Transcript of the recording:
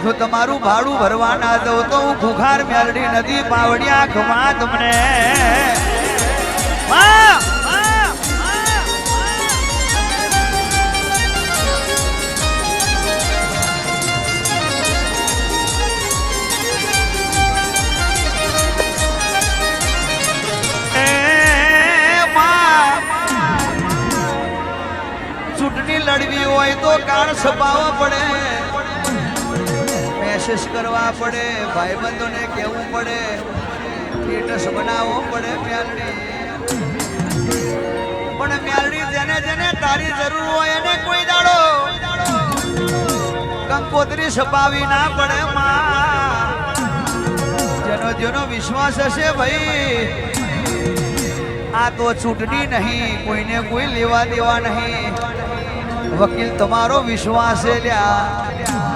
જો તમારું ભાડું ભરવા ના દઉં તો હું ખુખાર મેલડી નદી પાવડિયા ખમા તમને ચૂંટણી લડવી હોય તો કાર્ડ છપાવવા પડે, મેસેજ કરવા પડે, ભાઈબંધોને કહેવું પડે, સ્ટેટસ બનાવવો પડે મેલડી. પણ મેલડી જેને જેને તારી જરૂર હોય એને કોઈ દાડો કંકોત્રી છપાવી ના પડે માં. જેનો જેનો વિશ્વાસ હશે ભાઈ આ તો ચૂંટણી નહીં, કોઈને કોઈ લેવા દેવા નહીં. વકીલ તમારો વિશ્વાસ લ્યા